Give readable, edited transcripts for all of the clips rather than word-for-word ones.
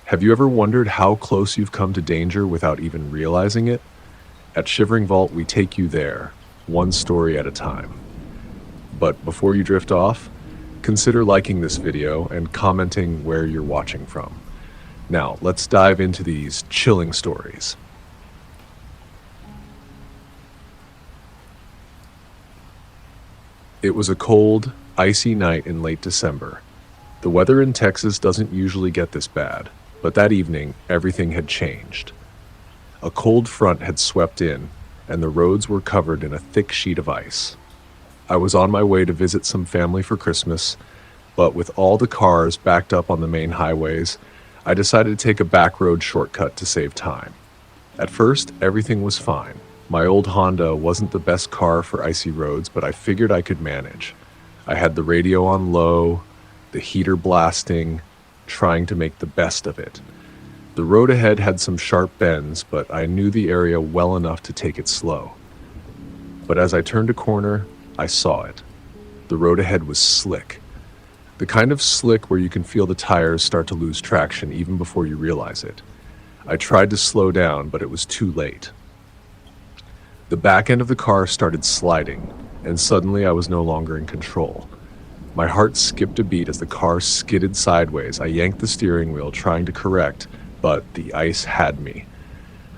Have you ever wondered how close you've come to danger without even realizing it? At Shivering Vault, we take you there, one story at a time. But before you drift off, consider liking this video and commenting where you're watching from. Now, let's dive into these chilling stories. It was a cold, icy night in late December. The weather in Texas doesn't usually get this bad, but that evening, everything had changed. A cold front had swept in, and the roads were covered in a thick sheet of ice. I was on my way to visit some family for Christmas, but with all the cars backed up on the main highways, I decided to take a back road shortcut to save time. At first, everything was fine. My old Honda wasn't the best car for icy roads, but I figured I could manage. I had the radio on low, the heater blasting, trying to make the best of it. The road ahead had some sharp bends, but I knew the area well enough to take it slow. But as I turned a corner, I saw it. The road ahead was slick. The kind of slick where you can feel the tires start to lose traction even before you realize it. I tried to slow down, but it was too late. The back end of the car started sliding, and suddenly I was no longer in control. My heart skipped a beat as the car skidded sideways. I yanked the steering wheel, trying to correct, but the ice had me.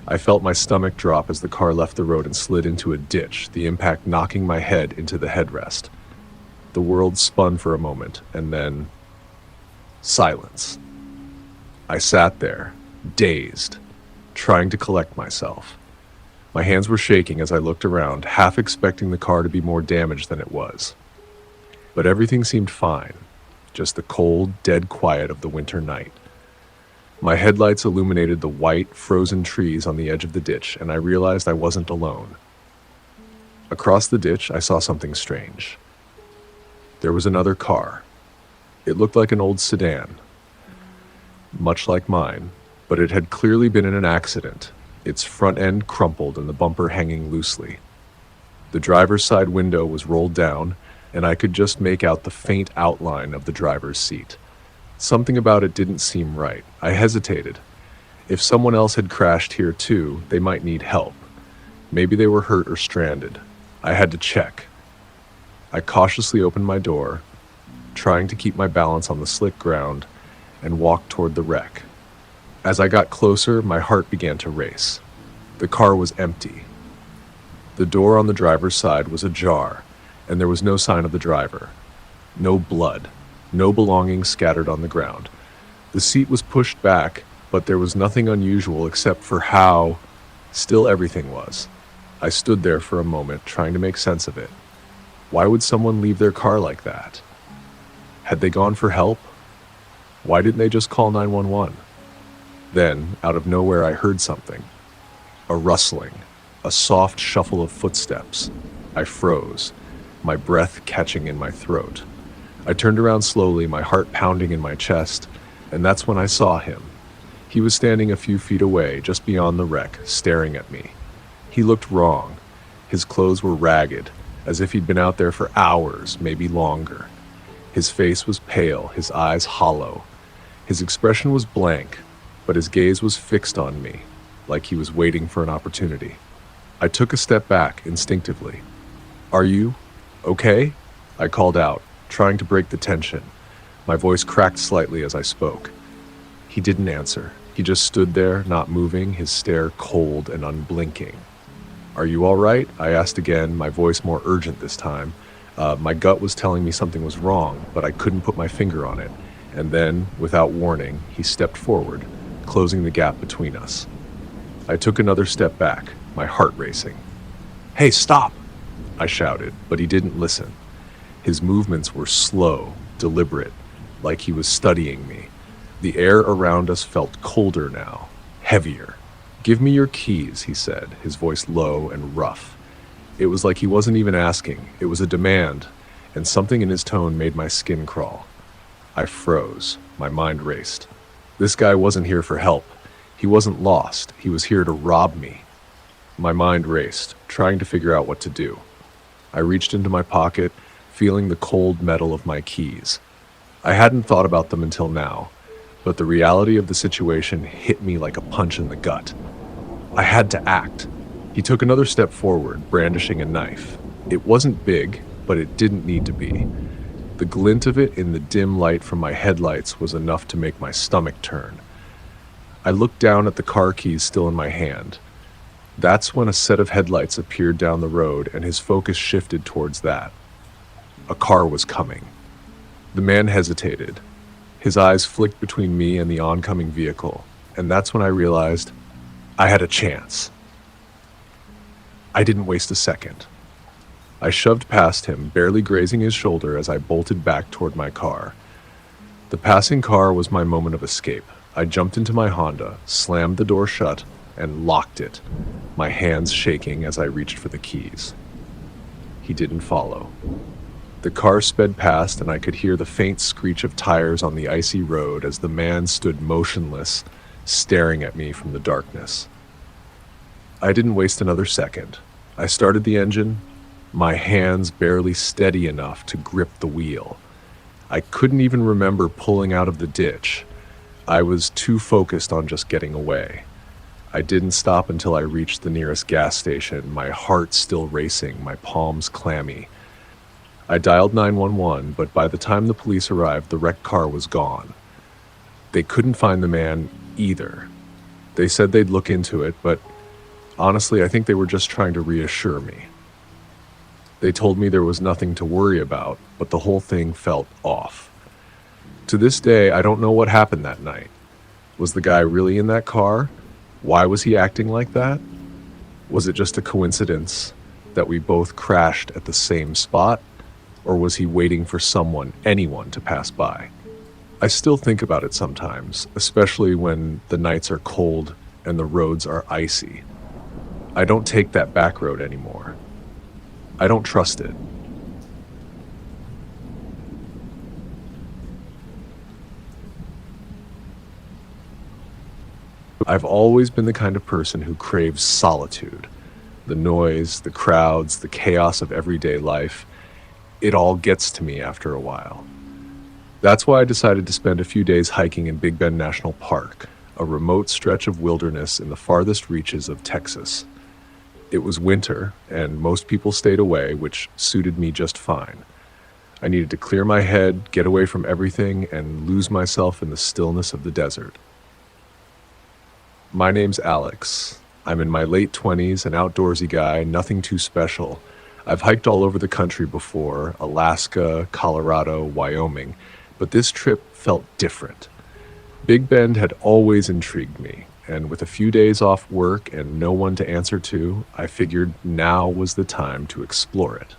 I felt my stomach drop as the car left the road and slid into a ditch, the impact knocking my head into the headrest. The world spun for a moment, and then silence. I sat there, dazed, trying to collect myself. My hands were shaking as I looked around, half expecting the car to be more damaged than it was. But everything seemed fine, just the cold, dead quiet of the winter night. My headlights illuminated the white, frozen trees on the edge of the ditch, and I realized I wasn't alone. Across the ditch, I saw something strange. There was another car. It looked like an old sedan, much like mine, but it had clearly been in an accident, its front end crumpled and the bumper hanging loosely. The driver's side window was rolled down, and I could just make out the faint outline of the driver's seat. Something about it didn't seem right. I hesitated. If someone else had crashed here too, they might need help. Maybe they were hurt or stranded. I had to check. I cautiously opened my door, trying to keep my balance on the slick ground, and walked toward the wreck. As I got closer, my heart began to race. The car was empty. The door on the driver's side was ajar, and there was no sign of the driver. No blood. No belongings scattered on the ground. The seat was pushed back, but there was nothing unusual except for how still everything was. I stood there for a moment, trying to make sense of it. Why would someone leave their car like that? Had they gone for help? Why didn't they just call 911? Then, out of nowhere, I heard something. A rustling, a soft shuffle of footsteps. I froze, my breath catching in my throat. I turned around slowly, my heart pounding in my chest, and that's when I saw him. He was standing a few feet away, just beyond the wreck, staring at me. He looked wrong. His clothes were ragged, as if he'd been out there for hours, maybe longer. His face was pale, his eyes hollow. His expression was blank, but his gaze was fixed on me, like he was waiting for an opportunity. I took a step back instinctively. "Are you okay?" I called out, trying to break the tension. My voice cracked slightly as I spoke. He didn't answer. He just stood there, not moving, his stare cold and unblinking. "Are you all right?" I asked again, my voice more urgent this time. My gut was telling me something was wrong, but I couldn't put my finger on it. And then, without warning, he stepped forward, closing the gap between us. I took another step back, my heart racing. "Hey, stop!" I shouted, but he didn't listen. His movements were slow, deliberate, like he was studying me. The air around us felt colder now, heavier. "Give me your keys," he said, his voice low and rough. It was like he wasn't even asking, it was a demand, and something in his tone made my skin crawl. I froze, my mind raced. This guy wasn't here for help. He wasn't lost, he was here to rob me. My mind raced, trying to figure out what to do. I reached into my pocket, feeling the cold metal of my keys. I hadn't thought about them until now. but the reality of the situation hit me like a punch in the gut. I had to act. He took another step forward, brandishing a knife. It wasn't big, but it didn't need to be. The glint of it in the dim light from my headlights was enough to make my stomach turn. I looked down at the car keys still in my hand. That's when a set of headlights appeared down the road and his focus shifted towards that. A car was coming. The man hesitated. His eyes flicked between me and the oncoming vehicle, and that's when I realized I had a chance. I didn't waste a second. I shoved past him, barely grazing his shoulder as I bolted back toward my car. The passing car was my moment of escape. I jumped into my Honda, slammed the door shut, and locked it, my hands shaking as I reached for the keys. He didn't follow. The car sped past, and I could hear the faint screech of tires on the icy road as the man stood motionless, staring at me from the darkness. I didn't waste another second. I started the engine, my hands barely steady enough to grip the wheel. I couldn't even remember pulling out of the ditch. I was too focused on just getting away. I didn't stop until I reached the nearest gas station, my heart still racing, my palms clammy. I dialed 911, but by the time the police arrived, the wrecked car was gone. They couldn't find the man either. They said they'd look into it, but honestly, I think they were just trying to reassure me. They told me there was nothing to worry about, but the whole thing felt off. To this day, I don't know what happened that night. Was the guy really in that car? Why was he acting like that? Was it just a coincidence that we both crashed at the same spot? Or was he waiting for someone, anyone, to pass by? I still think about it sometimes, especially when the nights are cold and the roads are icy. I don't take that back road anymore. I don't trust it. I've always been the kind of person who craves solitude. The noise, the crowds, the chaos of everyday life. It all gets to me after a while. That's why I decided to spend a few days hiking in Big Bend National Park, a remote stretch of wilderness in the farthest reaches of Texas. It was winter, and most people stayed away, which suited me just fine. I needed to clear my head, get away from everything, and lose myself in the stillness of the desert. My name's Alex. I'm in my late 20s, an outdoorsy guy, nothing too special. I've hiked all over the country before, Alaska, Colorado, Wyoming, but this trip felt different. Big Bend had always intrigued me, and with a few days off work and no one to answer to, I figured now was the time to explore it.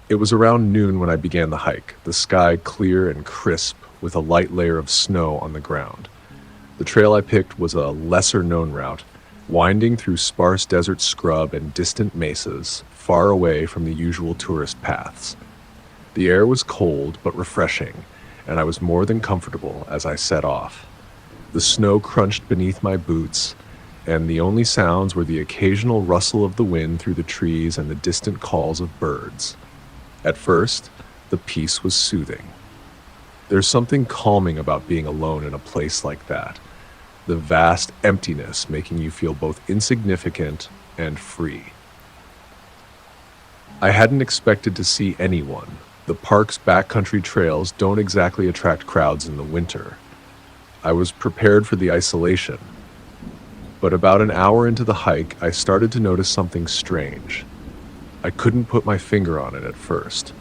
It was around noon when I began the hike, the sky clear and crisp with a light layer of snow on the ground. The trail I picked was a lesser-known route, winding through sparse desert scrub and distant mesas, far away from the usual tourist paths. The air was cold but refreshing, and I was more than comfortable as I set off. The snow crunched beneath my boots, and the only sounds were the occasional rustle of the wind through the trees and the distant calls of birds. At first, the peace was soothing. There's something calming about being alone in a place like that. The vast emptiness making you feel both insignificant and free. I hadn't expected to see anyone. The park's backcountry trails don't exactly attract crowds in the winter. I was prepared for the isolation. But about an hour into the hike, I started to notice something strange. I couldn't put my finger on it at first.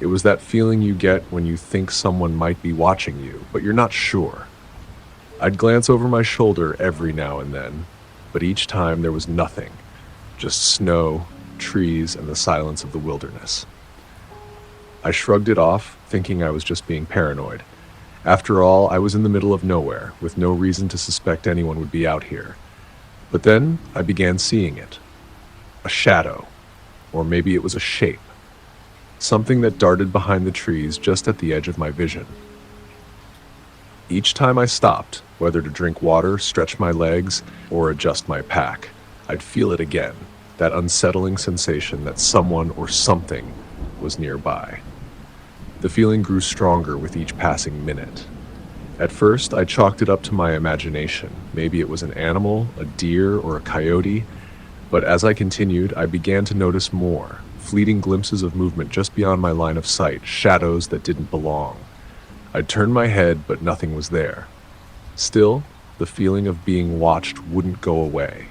It was that feeling you get when you think someone might be watching you, but you're not sure. I'd glance over my shoulder every now and then, but each time there was nothing, just snow, trees, and the silence of the wilderness. I shrugged it off, thinking I was just being paranoid. After all, I was in the middle of nowhere, with no reason to suspect anyone would be out here. But then I began seeing it. A shadow, or maybe it was a shape. Something that darted behind the trees just at the edge of my vision. Each time I stopped, whether to drink water, stretch my legs, or adjust my pack, I'd feel it again, that unsettling sensation that someone or something was nearby. The feeling grew stronger with each passing minute, At first, I chalked it up to my imagination. Maybe it was an animal, a deer, or a coyote. But as I continued, I began to notice more, fleeting glimpses of movement just beyond my line of sight, shadows that didn't belong. I turned my head, but nothing was there. Still, the feeling of being watched wouldn't go away.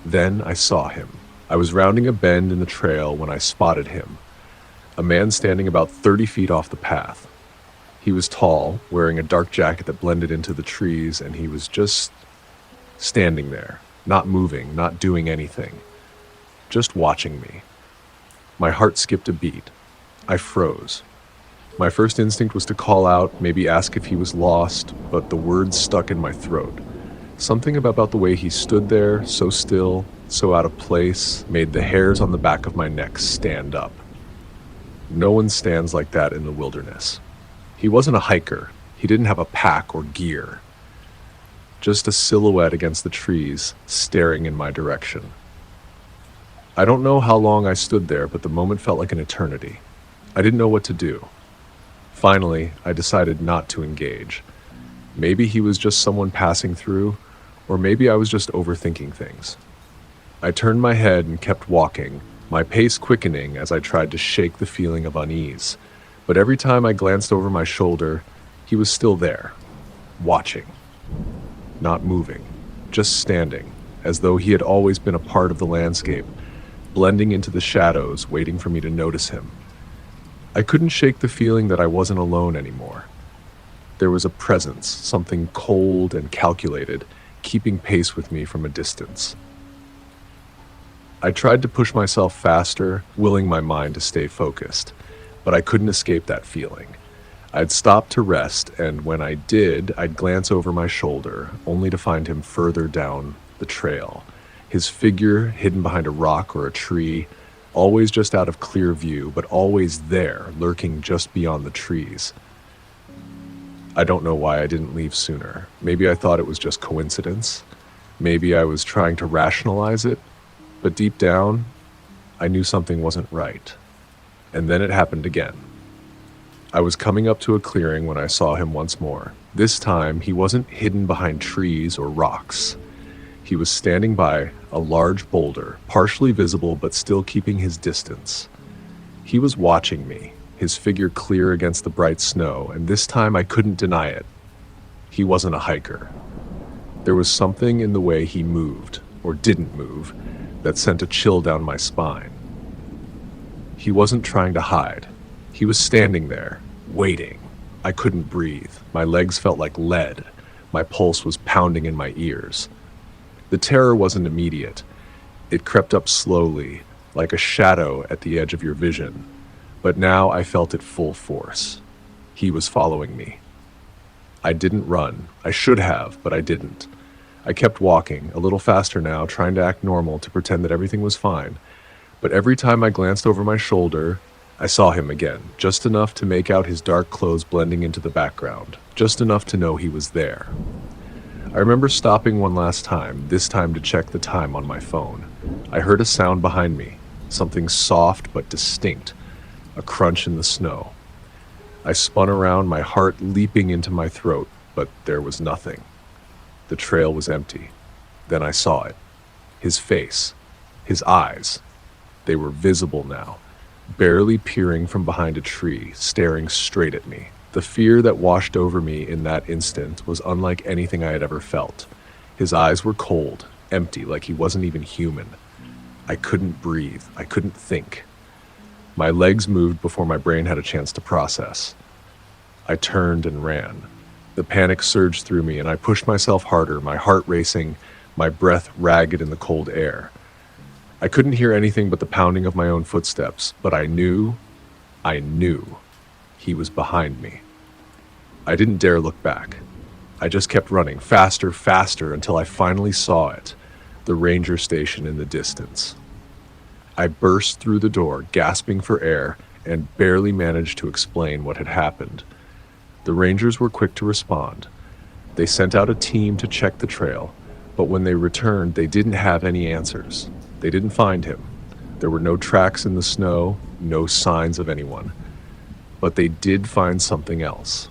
Then I saw him. I was rounding a bend in the trail when I spotted him, a man standing about 30 feet off the path. He was tall, wearing a dark jacket that blended into the trees, and he was just standing there, not moving, not doing anything, just watching me. My heart skipped a beat. I froze. My first instinct was to call out, maybe ask if he was lost, but the words stuck in my throat. Something about the way he stood there, so still, so out of place, made the hairs on the back of my neck stand up. No one stands like that in the wilderness. He wasn't a hiker. He didn't have a pack or gear. Just a silhouette against the trees, staring in my direction. I don't know how long I stood there, but the moment felt like an eternity. I didn't know what to do. Finally, I decided not to engage. Maybe he was just someone passing through, or maybe I was just overthinking things. I turned my head and kept walking, my pace quickening as I tried to shake the feeling of unease. But every time I glanced over my shoulder, he was still there, watching, not moving, just standing, as though he had always been a part of the landscape, blending into the shadows, waiting for me to notice him. I couldn't shake the feeling that I wasn't alone anymore. There was a presence, something cold and calculated, keeping pace with me from a distance. I tried to push myself faster, willing my mind to stay focused, but I couldn't escape that feeling. I'd stop to rest, and when I did, I'd glance over my shoulder, only to find him further down the trail, his figure hidden behind a rock or a tree, always just out of clear view, but always there, lurking just beyond the trees. I don't know why I didn't leave sooner. Maybe I thought it was just coincidence. Maybe I was trying to rationalize it, but deep down, I knew something wasn't right. And then it happened again. I was coming up to a clearing when I saw him once more. This time, he wasn't hidden behind trees or rocks. He was standing by a large boulder, partially visible but still keeping his distance. He was watching me, his figure clear against the bright snow, and this time I couldn't deny it. He wasn't a hiker. There was something in the way he moved, or didn't move, that sent a chill down my spine. He wasn't trying to hide. He was standing there, waiting. I couldn't breathe. My legs felt like lead. My pulse was pounding in my ears. The terror wasn't immediate. It crept up slowly, like a shadow at the edge of your vision. But now I felt it full force. He was following me. I didn't run. I should have, but I didn't. I kept walking, a little faster now, trying to act normal, to pretend that everything was fine. But every time I glanced over my shoulder, I saw him again, just enough to make out his dark clothes blending into the background, just enough to know he was there. I remember stopping one last time, this time to check the time on my phone. I heard a sound behind me, something soft but distinct, a crunch in the snow. I spun around, my heart leaping into my throat, but there was nothing. The trail was empty. Then I saw it. His face, his eyes. They were visible now, barely peering from behind a tree, staring straight at me. The fear that washed over me in that instant was unlike anything I had ever felt. His eyes were cold, empty, like he wasn't even human. I couldn't breathe. I couldn't think. My legs moved before my brain had a chance to process. I turned and ran. The panic surged through me, and I pushed myself harder, my heart racing, my breath ragged in the cold air. I couldn't hear anything but the pounding of my own footsteps, but I knew he was behind me. I didn't dare look back. I just kept running, faster, faster, until I finally saw it, the ranger station in the distance. I burst through the door, gasping for air, and barely managed to explain what had happened. The rangers were quick to respond. They sent out a team to check the trail, but when they returned, they didn't have any answers. They didn't find him. There were no tracks in the snow, no signs of anyone. But they did find something else.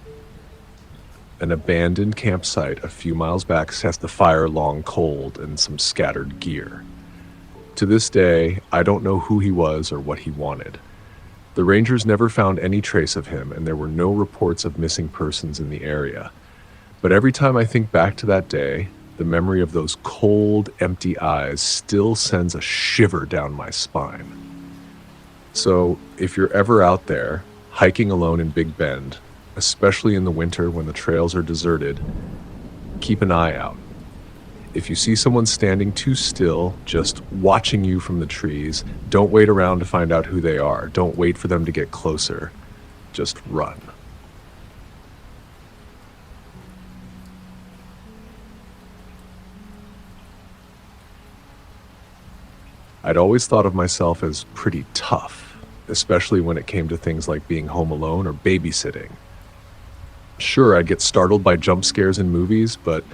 An abandoned campsite a few miles back has the fire long cold and some scattered gear. To this day, I don't know who he was or what he wanted. The rangers never found any trace of him, and there were no reports of missing persons in the area. But every time I think back to that day, the memory of those cold, empty eyes still sends a shiver down my spine. So, if you're ever out there, hiking alone in Big Bend, especially in the winter when the trails are deserted, keep an eye out. If you see someone standing too still, just watching you from the trees, don't wait around to find out who they are. Don't wait for them to get closer. Just run. I'd always thought of myself as pretty tough, especially when it came to things like being home alone or babysitting. Sure, I'd get startled by jump scares in movies, but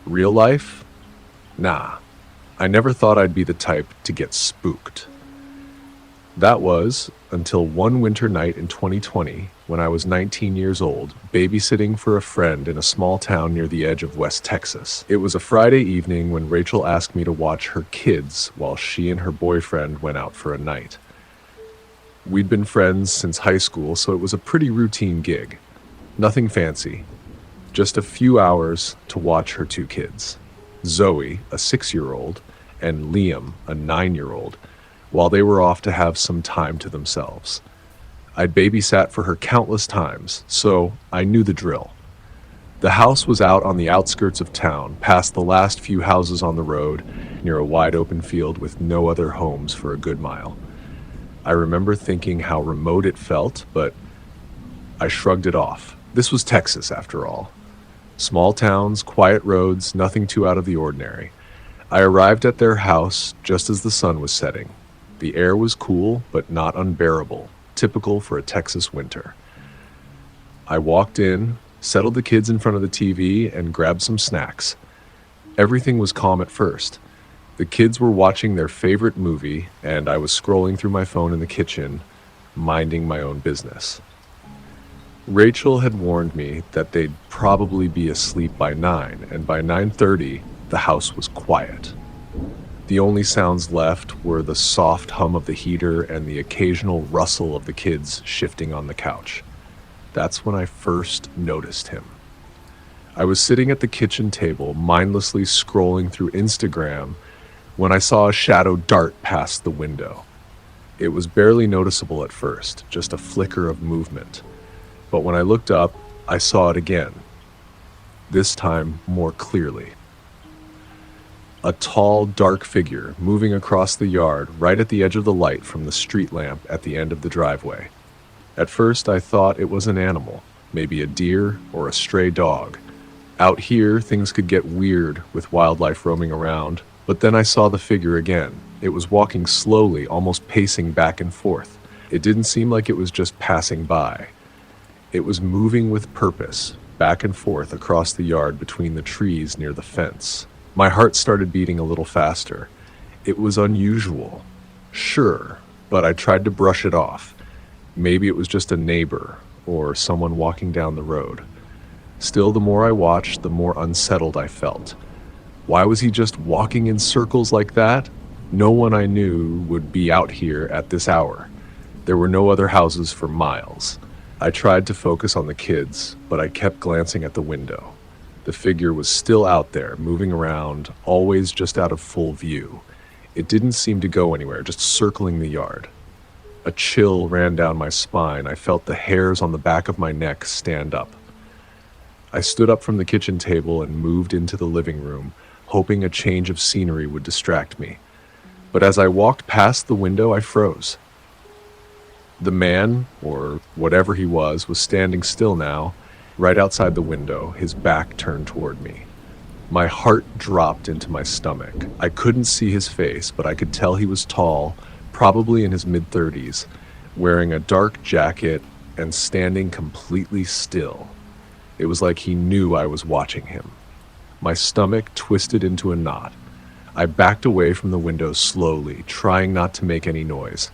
real life? Nah. I never thought I'd be the type to get spooked. That was until one winter night in 2020, when I was 19 years old, babysitting for a friend in a small town near the edge of West Texas. It was a Friday evening when Rachel asked me to watch her kids while she and her boyfriend went out for a night. We'd been friends since high school, so it was a pretty routine gig. Nothing fancy. Just a few hours to watch her two kids, Zoe, a 6-year-old, and Liam, a 9-year-old, while they were off to have some time to themselves. I'd babysat for her countless times, so I knew the drill. The house was out on the outskirts of town, past the last few houses on the road, near a wide open field with no other homes for a good mile. I remember thinking how remote it felt, but I shrugged it off. This was Texas, after all. Small towns, quiet roads, nothing too out of the ordinary. I arrived at their house just as the sun was setting. The air was cool, but not unbearable, typical for a Texas winter. I walked in, settled the kids in front of the TV, and grabbed some snacks. Everything was calm at first. The kids were watching their favorite movie, and I was scrolling through my phone in the kitchen, minding my own business. Rachel had warned me that they'd probably be asleep by 9, and by 9:30, the house was quiet. The only sounds left were the soft hum of the heater and the occasional rustle of the kids shifting on the couch. That's when I first noticed him. I was sitting at the kitchen table, mindlessly scrolling through Instagram, when I saw a shadow dart past the window. It was barely noticeable at first, just a flicker of movement. But when I looked up, I saw it again, this time more clearly. A tall, dark figure moving across the yard right at the edge of the light from the street lamp at the end of the driveway. At first, I thought it was an animal, maybe a deer or a stray dog. Out here, things could get weird with wildlife roaming around, but then I saw the figure again. It was walking slowly, almost pacing back and forth. It didn't seem like it was just passing by. It was moving with purpose, back and forth across the yard between the trees near the fence. My heart started beating a little faster. It was unusual, sure, but I tried to brush it off. Maybe it was just a neighbor or someone walking down the road. Still, the more I watched, the more unsettled I felt. Why was he just walking in circles like that? No one I knew would be out here at this hour. There were no other houses for miles. I tried to focus on the kids, but I kept glancing at the window. The figure was still out there, moving around, always just out of full view. It didn't seem to go anywhere, just circling the yard. A chill ran down my spine. I felt the hairs on the back of my neck stand up. I stood up from the kitchen table and moved into the living room, hoping a change of scenery would distract me. But as I walked past the window, I froze. The man, or whatever he was standing still now, right outside the window, his back turned toward me. My heart dropped into my stomach. I couldn't see his face, but I could tell he was tall, probably in his mid-30s, wearing a dark jacket and standing completely still. It was like he knew I was watching him. My stomach twisted into a knot. I backed away from the window slowly, trying not to make any noise.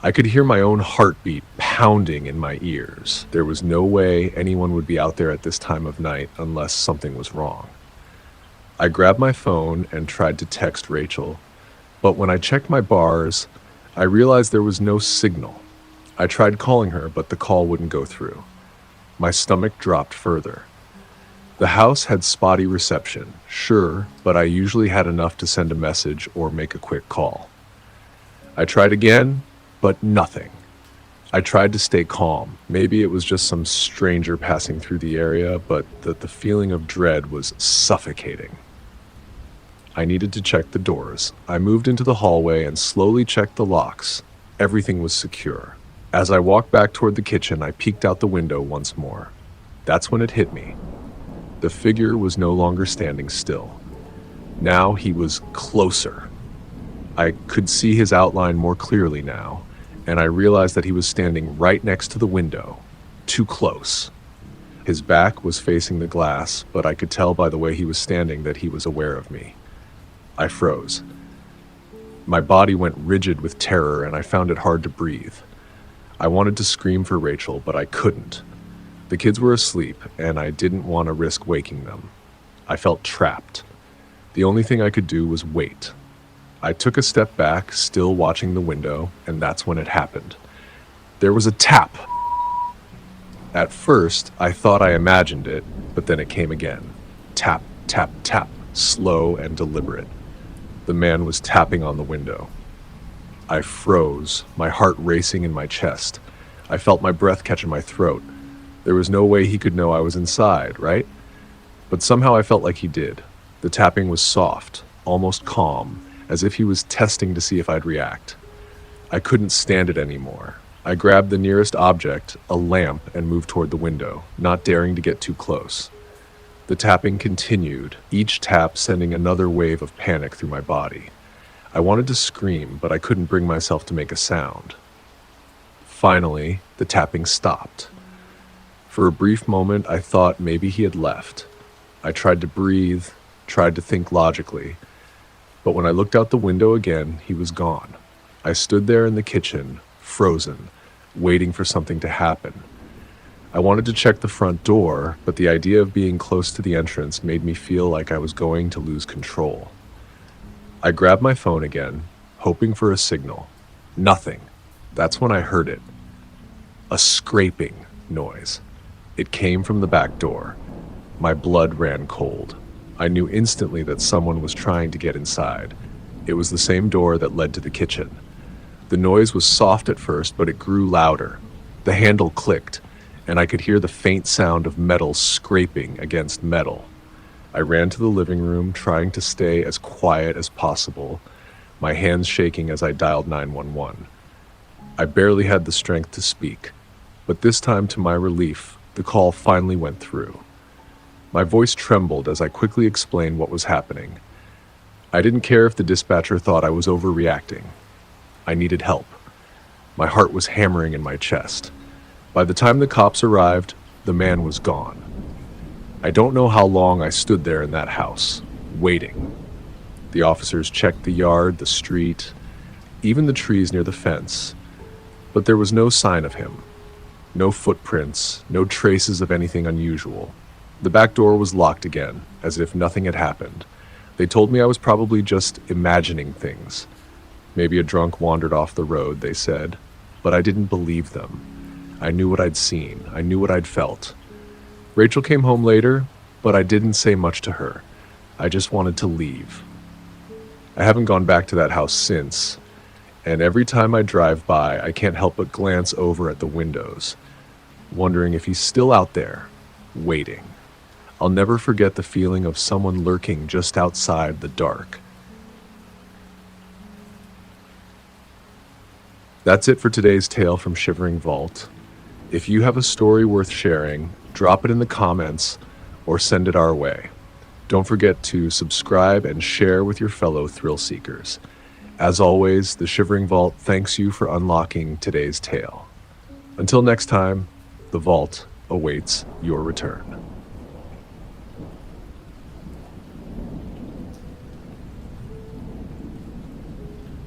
I could hear my own heartbeat pounding in my ears. There was no way anyone would be out there at this time of night unless something was wrong. I grabbed my phone and tried to text Rachel, but when I checked my bars, I realized there was no signal. I tried calling her, but the call wouldn't go through. My stomach dropped further. The house had spotty reception, sure, but I usually had enough to send a message or make a quick call. I tried again, but nothing. I tried to stay calm. Maybe it was just some stranger passing through the area, but the feeling of dread was suffocating. I needed to check the doors. I moved into the hallway and slowly checked the locks. Everything was secure. As I walked back toward the kitchen, I peeked out the window once more. That's when it hit me. The figure was no longer standing still. Now he was closer. I could see his outline more clearly now, and I realized that he was standing right next to the window, too close. His back was facing the glass, but I could tell by the way he was standing that he was aware of me. I froze. My body went rigid with terror, and I found it hard to breathe. I wanted to scream for Rachel, but I couldn't. The kids were asleep, and I didn't want to risk waking them. I felt trapped. The only thing I could do was wait. I took a step back, still watching the window, and that's when it happened. There was a tap. At first, I thought I imagined it, but then it came again. Tap, tap, tap, slow and deliberate. The man was tapping on the window. I froze, my heart racing in my chest. I felt my breath catch in my throat. There was no way he could know I was inside, right? But somehow I felt like he did. The tapping was soft, almost calm, as if he was testing to see if I'd react. I couldn't stand it anymore. I grabbed the nearest object, a lamp, and moved toward the window, not daring to get too close. The tapping continued, each tap sending another wave of panic through my body. I wanted to scream, but I couldn't bring myself to make a sound. Finally, the tapping stopped. For a brief moment, I thought maybe he had left. I tried to breathe, tried to think logically, but when I looked out the window again, he was gone. I stood there in the kitchen, frozen, waiting for something to happen. I wanted to check the front door, but the idea of being close to the entrance made me feel like I was going to lose control. I grabbed my phone again, hoping for a signal. Nothing. That's when I heard it. A scraping noise. It came from the back door. My blood ran cold. I knew instantly that someone was trying to get inside. It was the same door that led to the kitchen. The noise was soft at first, but it grew louder. The handle clicked, and I could hear the faint sound of metal scraping against metal. I ran to the living room, trying to stay as quiet as possible, my hands shaking as I dialed 911. I barely had the strength to speak, but this time, to my relief, the call finally went through. My voice trembled as I quickly explained what was happening. I didn't care if the dispatcher thought I was overreacting. I needed help. My heart was hammering in my chest. By the time the cops arrived, the man was gone. I don't know how long I stood there in that house, waiting. The officers checked the yard, the street, even the trees near the fence, but there was no sign of him. No footprints, no traces of anything unusual. The back door was locked again, as if nothing had happened. They told me I was probably just imagining things. Maybe a drunk wandered off the road, they said, but I didn't believe them. I knew what I'd seen. I knew what I'd felt. Rachel came home later, but I didn't say much to her. I just wanted to leave. I haven't gone back to that house since, and every time I drive by, I can't help but glance over at the windows, wondering if he's still out there, waiting. I'll never forget the feeling of someone lurking just outside the dark. That's it for today's tale from Shivering Vault. If you have a story worth sharing, drop it in the comments or send it our way. Don't forget to subscribe and share with your fellow thrill seekers. As always, the Shivering Vault thanks you for unlocking today's tale. Until next time, the vault awaits your return.